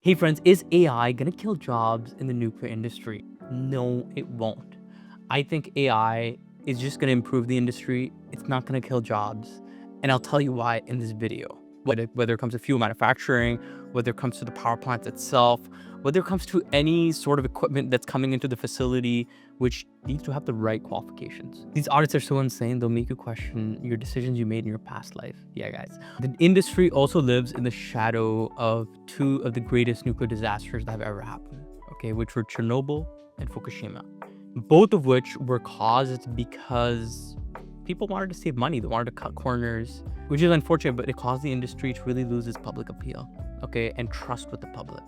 Hey friends, is AI gonna kill jobs in the nuclear industry? No, it won't. I think AI is just gonna improve the industry. It's not gonna kill jobs. And I'll tell you why in this video. Whether it comes to fuel manufacturing, whether it comes to the power plants itself, whether it comes to any sort of equipment that's coming into the facility, which needs to have the right qualifications. These audits are so insane, they'll make you question your decisions you made in your past life. Yeah, guys. The industry also lives in the shadow of two of the greatest nuclear disasters that have ever happened, okay, which were Chernobyl and Fukushima, both of which were caused because people wanted to save money. They wanted to cut corners, which is unfortunate, but it caused the industry to really lose its public appeal, okay, and trust with the public.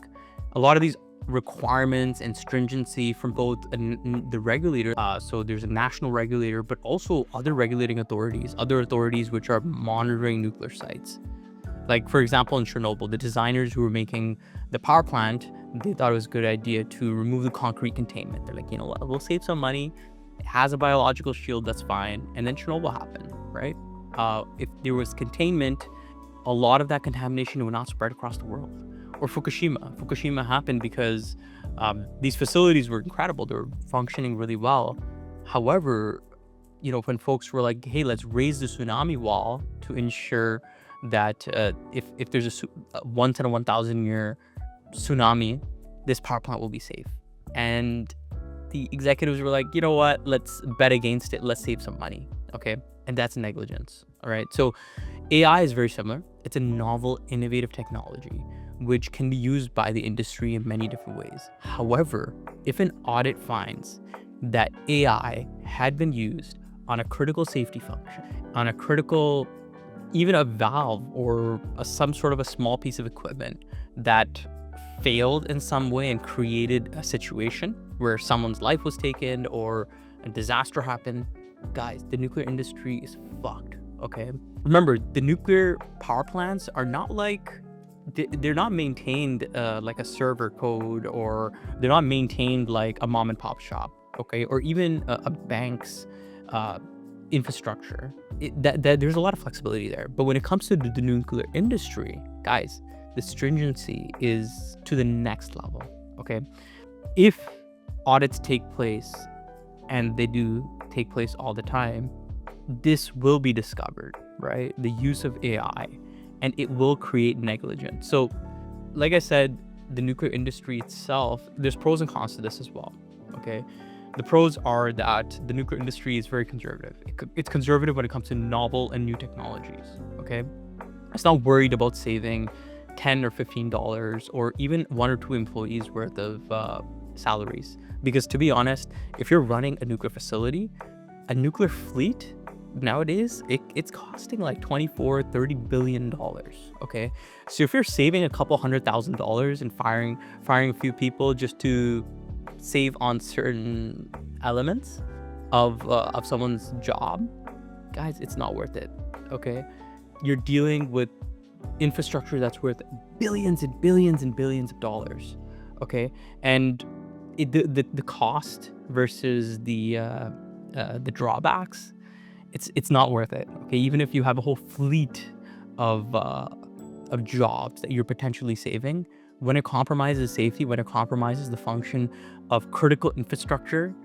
A lot of these requirements and stringency from both the regulator, so there's a national regulator, but also other regulating authorities, other authorities which are monitoring nuclear sites. Like, for example, in Chernobyl, the designers who were making the power plant, they thought it was a good idea to remove the concrete containment. They're like, you know what, we'll save some money. It has a biological shield, that's fine. And then Chernobyl happened, right? If there was containment, a lot of that contamination would not spread across the world. Or Fukushima happened because these facilities were incredible. They were functioning really well. However, you know, when folks were like, hey, let's raise the tsunami wall to ensure that if there's a once in a 1,000 year tsunami, this power plant will be safe. And the executives were like, you know what, let's bet against it. Let's save some money. Okay. And that's negligence. All right. So AI is very similar. It's a novel, innovative technology which can be used by the industry in many different ways. However, if an audit finds that AI had been used on a critical safety function, on a critical, even a valve or some sort of a small piece of equipment that failed in some way and created a situation where someone's life was taken or a disaster happened, guys, the nuclear industry is fucked, okay? Remember, the nuclear power plants are not like, they're not maintained like a server code, or they're not maintained like a mom and pop shop, okay? Or even a bank's infrastructure. There's a lot of flexibility there. But when it comes to the nuclear industry, guys, the stringency is to the next level, okay? If audits take place, and they do take place all the time, this will be discovered, right? The use of AI, and it will create negligence. So, like I said, the nuclear industry itself, there's pros and cons to this as well, okay? The pros are that the nuclear industry is very conservative. It's conservative when it comes to novel and new technologies, okay? It's not worried about saving $10 or $15 or even 1 or 2 employees worth of salaries. Because to be honest, if you're running a nuclear facility, a nuclear fleet nowadays, it's costing like $24-30 billion, okay? So if you're saving a couple $100,000 and firing a few people just to save on certain elements of someone's job, guys, it's not worth it, okay? You're dealing with infrastructure that's worth billions and billions and billions of dollars, okay? And the cost versus the drawbacks, it's not worth it, okay? Even if you have a whole fleet of jobs that you're potentially saving, when it compromises safety, when it compromises the function of critical infrastructure,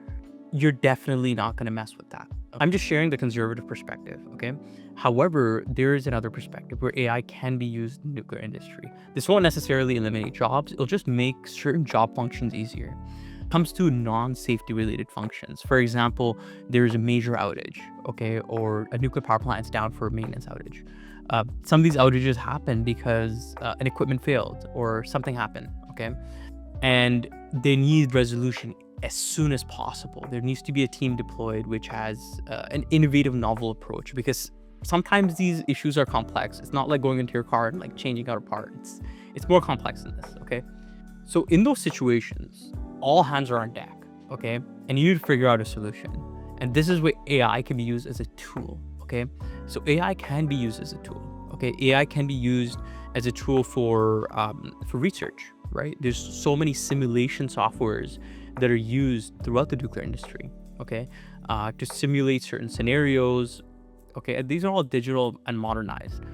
you're definitely not going to mess with that. I'm just sharing the conservative perspective, okay? However, there is another perspective where AI can be used in the nuclear industry. This won't necessarily eliminate jobs. It'll just make certain job functions easier. It comes to non-safety related functions. For example, there's a major outage, okay? Or a nuclear power plant is down for a maintenance outage. Some of these outages happen because an equipment failed or something happened, okay? And they need resolution as soon as possible. There needs to be a team deployed which has an innovative, novel approach, because sometimes these issues are complex. It's not like going into your car and like changing out a part. It's more complex than this, okay? So in those situations, all hands are on deck, okay? And you need to figure out a solution. And this is where AI can be used as a tool, okay? So AI can be used as a tool, okay? AI can be used as a tool for research, right? There's so many simulation softwares that are used throughout the nuclear industry, okay? To simulate certain scenarios, okay? And these are all digital and modernized.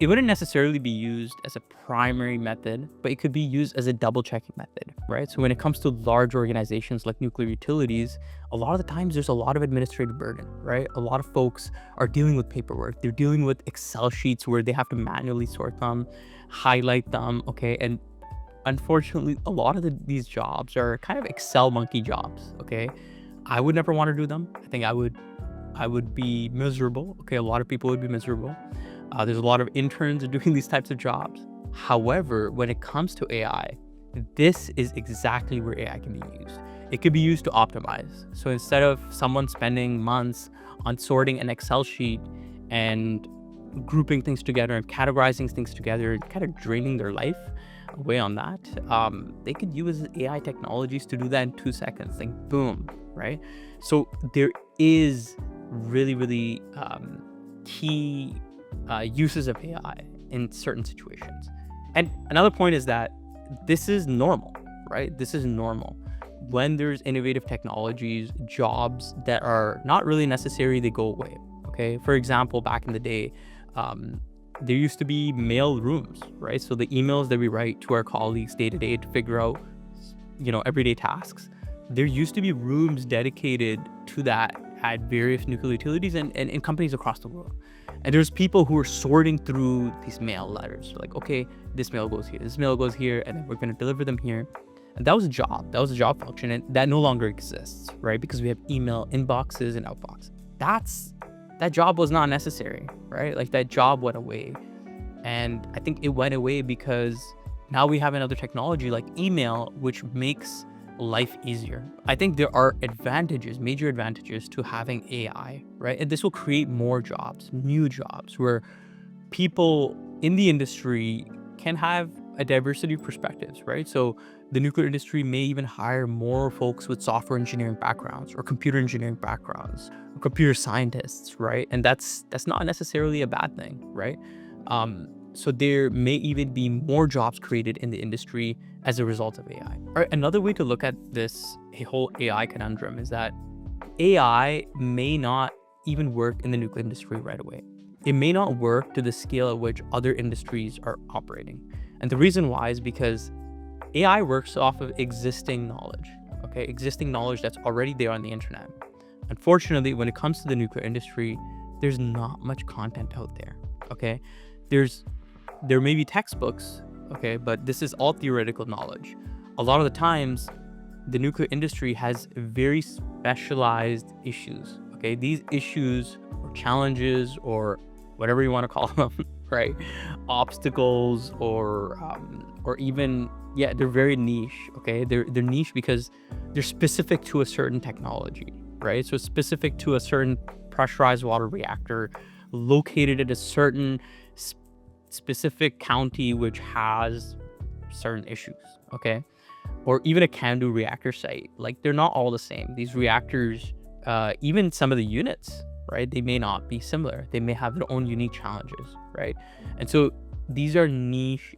it wouldn't necessarily be used as a primary method, but it could be used as a double checking method, right? So when it comes to large organizations like nuclear utilities, a lot of the times there's a lot of administrative burden, right? A lot of folks are dealing with paperwork. They're dealing with Excel sheets where they have to manually sort them, highlight them, okay? And unfortunately, a lot of these jobs are kind of Excel monkey jobs, okay? I would never want to do them. I think I would be miserable, okay? A lot of people would be miserable. There's a lot of interns doing these types of jobs. However, when it comes to AI, this is exactly where AI can be used. It could be used to optimize. So instead of someone spending months on sorting an Excel sheet and grouping things together and categorizing things together and kind of draining their life away on that, they could use AI technologies to do that in 2 seconds, like boom, right? So there is really key uses of AI in certain situations. And another point is that this is normal, right? This is normal. When there's innovative technologies, jobs that are not really necessary, they go away, okay? For example, back in the day, there used to be mail rooms, right? So the emails that we write to our colleagues day to day to figure out, everyday tasks, there used to be rooms dedicated to that at various nuclear utilities and in companies across the world. And there's people who are sorting through these mail letters. Like, okay, this mail goes here, this mail goes here, and then we're going to deliver them here. And that was a job. That was a job function, and that no longer exists, right? Because we have email inboxes and outboxes. That job was not necessary, right? Like that job went away. And I think it went away because now we have another technology like email, which makes life easier. I think there are advantages, major advantages to having AI, right? And this will create more jobs, new jobs, where people in the industry can have a diversity of perspectives, right? So the nuclear industry may even hire more folks with software engineering backgrounds or computer engineering backgrounds or computer scientists, right? And that's not necessarily a bad thing, right? So there may even be more jobs created in the industry as a result of AI. All right, another way to look at this whole AI conundrum is that AI may not even work in the nuclear industry right away. It may not work to the scale at which other industries are operating. And the reason why is because AI works off of existing knowledge, okay? Existing knowledge that's already there on the internet. Unfortunately, when it comes to the nuclear industry, there's not much content out there, okay? There may be textbooks, okay, but this is all theoretical knowledge. A lot of the times, the nuclear industry has very specialized issues, okay? These issues or challenges or whatever you want to call them, right? Obstacles or even, they're very niche, okay? They're niche because they're specific to a certain technology, right? So it's specific to a certain pressurized water reactor located at a certain specific county which has certain issues, okay? Or even a CANDU reactor site. Like, they're not all the same. These reactors, even some of the units, right? They may not be similar. They may have their own unique challenges, right? And so these are niche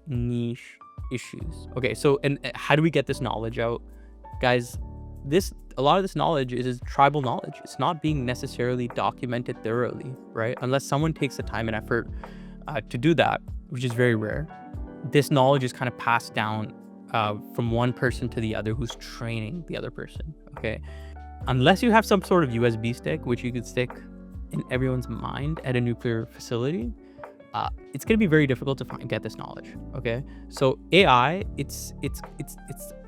issues. Okay, so and how do we get this knowledge out? Guys, a lot of this knowledge is tribal knowledge. It's not being necessarily documented thoroughly, right? Unless someone takes the time and effort to do that, which is very rare. This knowledge is kind of passed down from one person to the other who's training the other person, okay? Unless you have some sort of USB stick, which you could stick in everyone's mind at a nuclear facility, it's going to be very difficult to get this knowledge, okay? So AI, it's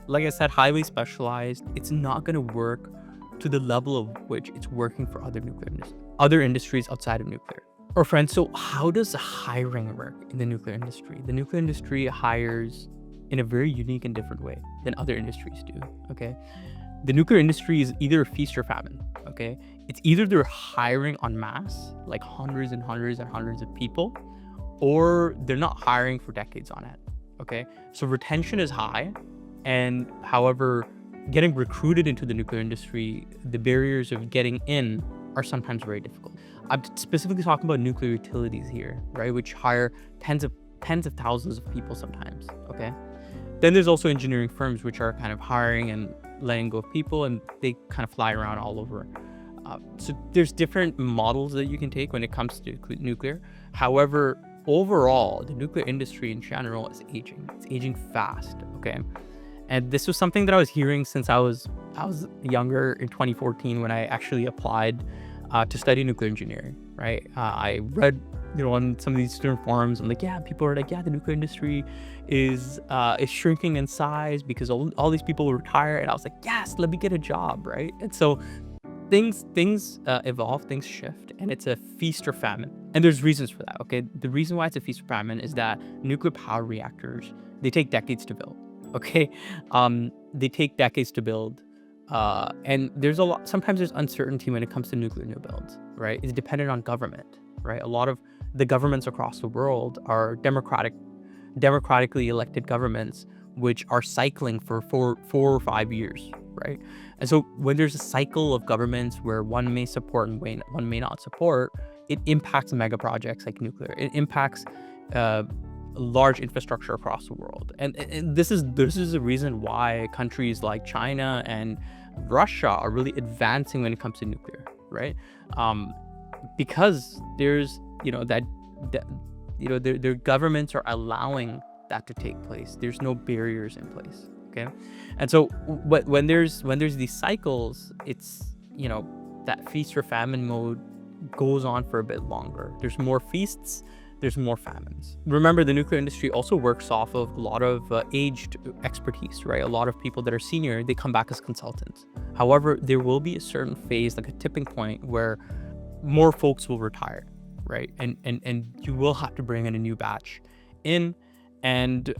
like I said, highly specialized. It's not going to work to the level of which it's working for other industries outside of nuclear. Or friends, so how does hiring work in the nuclear industry? The nuclear industry hires in a very unique and different way than other industries do, okay? The nuclear industry is either a feast or famine, okay? It's either they're hiring en masse, like hundreds and hundreds and hundreds of people, or they're not hiring for decades on it, okay? So retention is high, and however, getting recruited into the nuclear industry, the barriers of getting in are sometimes very difficult. I'm specifically talking about nuclear utilities here, right? Which hire tens of thousands of people sometimes, okay? Then there's also engineering firms which are kind of hiring and letting go of people, and they kind of fly around all over. So there's different models that you can take when it comes to nuclear. However, overall, the nuclear industry in general is aging. It's aging fast, okay? And this was something that I was hearing since I was younger in 2014 when I actually applied to study nuclear engineering, right? I read, on some of these student forums, and people are like, the nuclear industry is shrinking in size because all these people will retire, and I was like, yes, let me get a job, right? And so things evolve, things shift, and it's a feast or famine. And there's reasons for that, okay? The reason why it's a feast or famine is that nuclear power reactors, they take decades to build, okay? They take decades to build, and sometimes there's uncertainty when it comes to nuclear new builds, right? It's dependent on government, right? A lot of the governments across the world are democratically elected governments, which are cycling for 4 or 5 years, right? And so when there's a cycle of governments where one may support and one may not support, it impacts mega projects like nuclear. It impacts large infrastructure across the world. And this is the reason why countries like China and Russia are really advancing when it comes to nuclear, right? Because there's, their governments are allowing that to take place. There's no barriers in place, okay? And so when there's these cycles, it's, that feast or famine mode goes on for a bit longer. There's more feasts, there's more famines. Remember, the nuclear industry also works off of a lot of aged expertise, right? A lot of people that are senior, they come back as consultants. However, there will be a certain phase, like a tipping point, where more folks will retire, right? And you will have to bring in a new batch in, and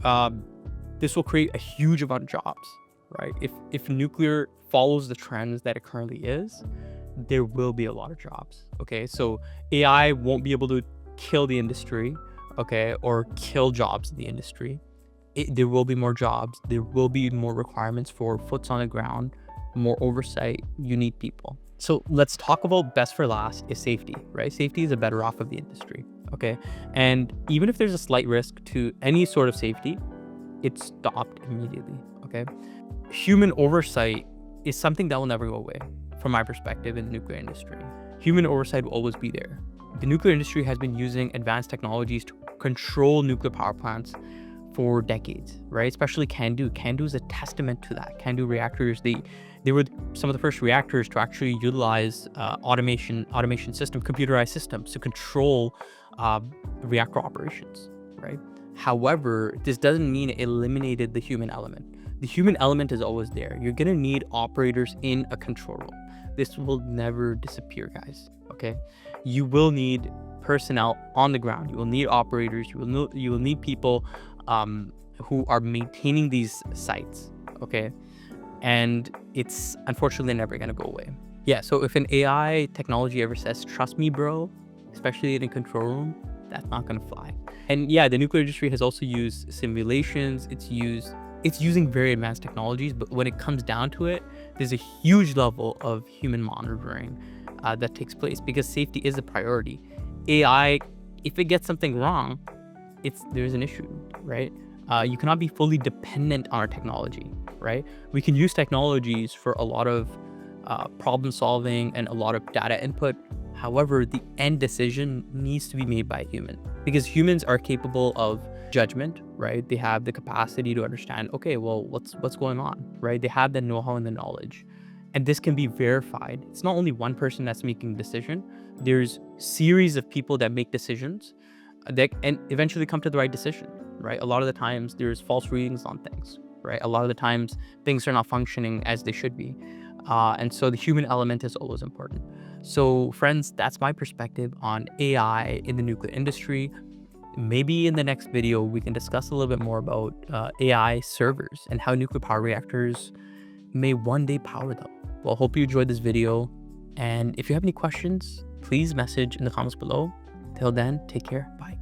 this will create a huge amount of jobs, right? If nuclear follows the trends that it currently is, there will be a lot of jobs, okay? So AI won't be able to kill the industry, okay, or kill jobs in the industry. There will be more jobs. There will be more requirements for foots on the ground, more oversight. You need people. So let's talk about best for last is safety, right? Safety is a better off of the industry, okay? And even if there's a slight risk to any sort of safety, it's stopped immediately, okay? Human oversight is something that will never go away from my perspective in the nuclear industry. Human oversight will always be there. The nuclear industry has been using advanced technologies to control nuclear power plants for decades, right? Especially CANDU. CANDU is a testament to that. CANDU reactors, they were some of the first reactors to actually utilize automation system, computerized systems to control reactor operations, right? However, this doesn't mean it eliminated the human element. The human element is always there. You're gonna need operators in a control room. This will never disappear, guys, okay? You will need personnel on the ground. You will need operators. You will need people who are maintaining these sites, okay? And it's unfortunately never gonna go away. Yeah, so if an AI technology ever says, trust me, bro, especially in a control room, that's not gonna fly. And yeah, the nuclear industry has also used simulations. It's using very advanced technologies, but when it comes down to it, there's a huge level of human monitoring that takes place because safety is a priority. AI, if it gets something wrong, there's an issue, right? You cannot be fully dependent on our technology, right? We can use technologies for a lot of problem solving and a lot of data input. However, the end decision needs to be made by a human because humans are capable of judgment, right? They have the capacity to understand, okay, well, what's going on, right? They have the know-how and the knowledge. And this can be verified. It's not only one person that's making the decision. There's series of people that make decisions and eventually come to the right decision, right? A lot of the times there's false readings on things, right? A lot of the times things are not functioning as they should be. And so the human element is always important. So friends, that's my perspective on AI in the nuclear industry. Maybe in the next video, we can discuss a little bit more about AI servers and how nuclear power reactors may one day power them. Well, hope you enjoyed this video. And if you have any questions, please message in the comments below. Till then, take care. Bye.